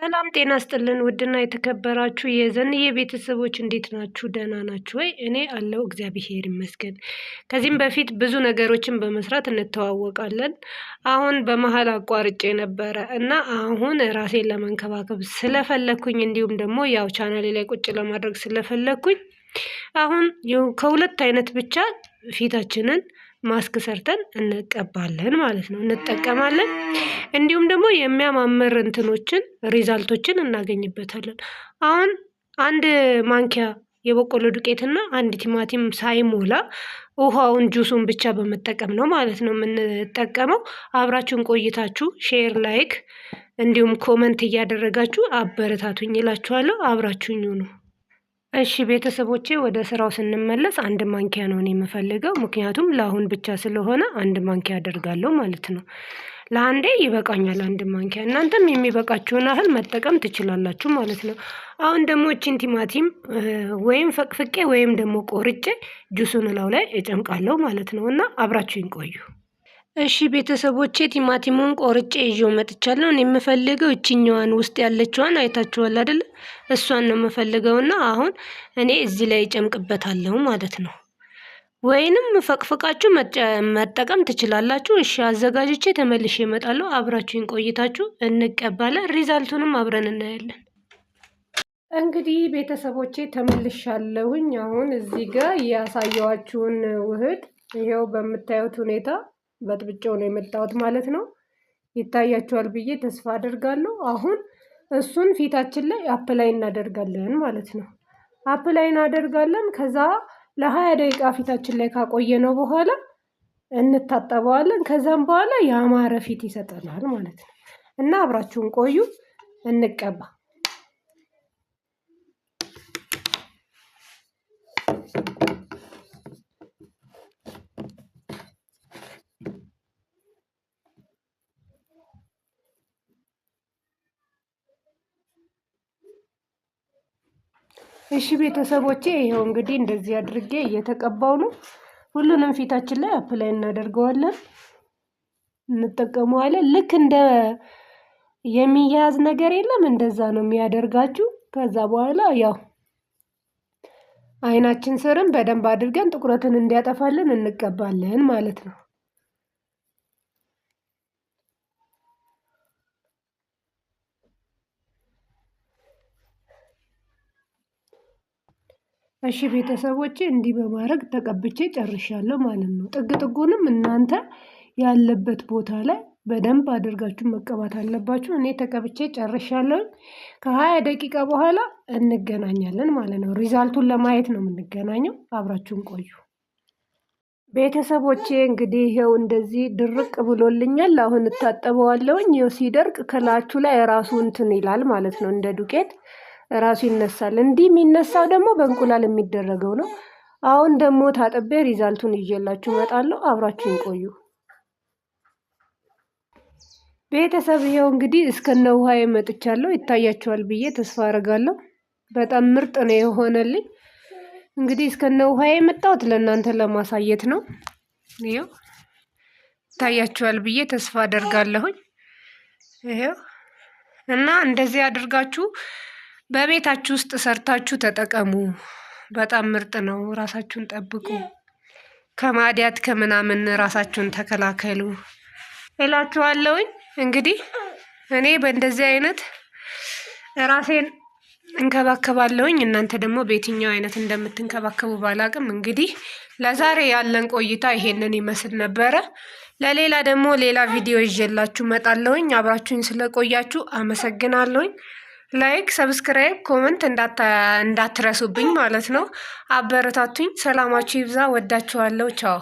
ሰላም ጤና ስጥልን ውድና የተከበራችሁ የዘንዬ ቤተሰቦች እንዴት ናችሁ? ደህና ናችሁ ወይ? እኔ አለው እግዚአብሔር ይመስገን። ከዚህም በፊት ብዙ ነገሮችን በመስራት እንተዋወቃለን። አሁን በመሀል አቋርጬ ነበረ እና አሁን ራሴን ለመንከባከብ ስለፈለኩኝ እንዲሁም ደግሞ ያው ቻናሌ ላይ ቁጭ ለማድረግ ስለፈለኩኝ አሁን ከሁለት አይነት ብቻ ፊታችንን ማስክ ሰርተን እንቀባለን ማለት ነው፣ እንጠቀማለን። እንዲሁም ደግሞ የሚያማምር እንትኖችን ሪዛልቶችን እናገኝበታለን። አሁን አንድ ማንኪያ የበቆሎ ዱቄትና አንድ ቲማቲም ሳይሞላ ውሃውን ጁሱን ብቻ በመጠቀም ነው ማለት ነው የምንጠቀመው። አብራችሁን ቆይታችሁ ሼር፣ ላይክ እንዲሁም ኮመንት እያደረጋችሁ አበረታቱኝ እላችኋለሁ። አብራችሁኝ ሁኑ። እሺ ቤተሰቦቼ ወደ ስራው ስንመለስ አንድ ማንኪያ ነው የምፈልገው፣ ምክንያቱም ለአሁን ብቻ ስለሆነ አንድ ማንኪያ አደርጋለሁ ማለት ነው። ለአንዴ ይበቃኛል አንድ ማንኪያ፣ እናንተም የሚበቃችሁን ያህል መጠቀም ትችላላችሁ ማለት ነው። አሁን ደግሞ እቺን ቲማቲም ወይም ፈቅፍቄ ወይም ደግሞ ቆርጬ ጁሱን እላው ላይ እጨምቃለሁ ማለት ነው እና አብራችሁኝ ቆዩ። እሺ ቤተሰቦቼ ቲማቲሙን ቆርጬ ይዤው መጥቻለሁ። እኔ የምፈልገው እቺኛዋን ውስጥ ያለችዋን አይታችኋል አይደል? እሷን ነው የምፈልገውና አሁን እኔ እዚህ ላይ እጨምቅበታለሁ ማለት ነው። ወይንም ፈቅፍቃችሁ መጠቀም ትችላላችሁ። እሺ አዘጋጅቼ ተመልሼ እመጣለሁ። አብራችሁኝ ቆይታችሁ እንቀባለን። ሪዛልቱንም አብረን እናያለን። እንግዲህ ቤተሰቦቼ ተመልሻለሁኝ። አሁን እዚህ ጋር ያሳየዋችሁን ውህድ ይሄው በምታዩት ሁኔታ በጥብጬው ነው የመጣሁት ማለት ነው። ይታያችኋል ብዬ ተስፋ አደርጋለሁ። አሁን እሱን ፊታችን ላይ አፕላይ እናደርጋለን ማለት ነው። አፕላይ እናደርጋለን። ከዛ ለ20 ደቂቃ ፊታችን ላይ ካቆየነው በኋላ እንታጠበዋለን። ከዛም በኋላ ያማረ ፊት ይሰጠናል ማለት ነው እና አብራችሁን ቆዩ፣ እንቀባ። እሺ ቤተሰቦቼ ይሄው እንግዲህ እንደዚህ አድርጌ እየተቀባው ነው። ሁሉንም ፊታችን ላይ አፕላይ እናደርገዋለን፣ እንጠቀመዋለን። ልክ እንደ የሚያያዝ ነገር የለም እንደዛ ነው የሚያደርጋችሁ። ከዛ በኋላ ያው አይናችን ስርም በደንብ አድርገን ጥቁረትን እንዲያጠፋልን እንቀባለን ማለት ነው። እሺ ቤተሰቦቼ እንዲህ በማድረግ ተቀብቼ ጨርሻለሁ ማለት ነው። ጥግ ጥጉንም እናንተ ያለበት ቦታ ላይ በደንብ አድርጋችሁ መቀባት አለባችሁ። እኔ ተቀብቼ ጨርሻለሁ። ከ20 ደቂቃ በኋላ እንገናኛለን ማለት ነው። ሪዛልቱን ለማየት ነው የምንገናኘው። አብራችሁን ቆዩ ቤተሰቦቼ። እንግዲህ ይሄው እንደዚህ ድርቅ ብሎልኛል። አሁን እታጠበዋለሁኝ። ይሄው ሲደርቅ ከላችሁ ላይ ራሱ እንትን ይላል ማለት ነው፣ እንደ ዱቄት ራሱ ይነሳል። እንዲህ የሚነሳው ደግሞ በእንቁላል የሚደረገው ነው። አሁን ደግሞ ታጥቤ ሪዛልቱን ይዤላችሁ እመጣለሁ። አብራችሁን ቆዩ ቤተሰብ። ይሄው እንግዲህ እስከነ ውሃዬ መጥቻለሁ። ይታያችኋል ብዬ ተስፋ አደርጋለሁ። በጣም ምርጥ ነው የሆነልኝ። እንግዲህ እስከነ ውሃዬ የመጣሁት ለእናንተ ለማሳየት ነው። ይሄው ይታያችኋል ብዬ ተስፋ አደርጋለሁኝ። ይሄው እና እንደዚህ አድርጋችሁ በቤታችሁ ውስጥ ሰርታችሁ ተጠቀሙ። በጣም ምርጥ ነው። ራሳችሁን ጠብቁ፣ ከማዲያት ከምናምን ራሳችሁን ተከላከሉ እላችኋለሁኝ። እንግዲህ እኔ በእንደዚህ አይነት ራሴን እንከባከባለሁኝ። እናንተ ደግሞ በየትኛው አይነት እንደምትንከባከቡ ባላቅም እንግዲህ ለዛሬ ያለን ቆይታ ይሄንን ይመስል ነበረ። ለሌላ ደግሞ ሌላ ቪዲዮ ይዤላችሁ እመጣለሁኝ። አብራችሁኝ ስለቆያችሁ አመሰግናለሁኝ። ላይክ፣ ሰብስክራይብ፣ ኮመንት እንዳትረሱብኝ ማለት ነው። አበረታቱኝ። ሰላማችሁ ይብዛ። ወዳችኋለሁ። ቻው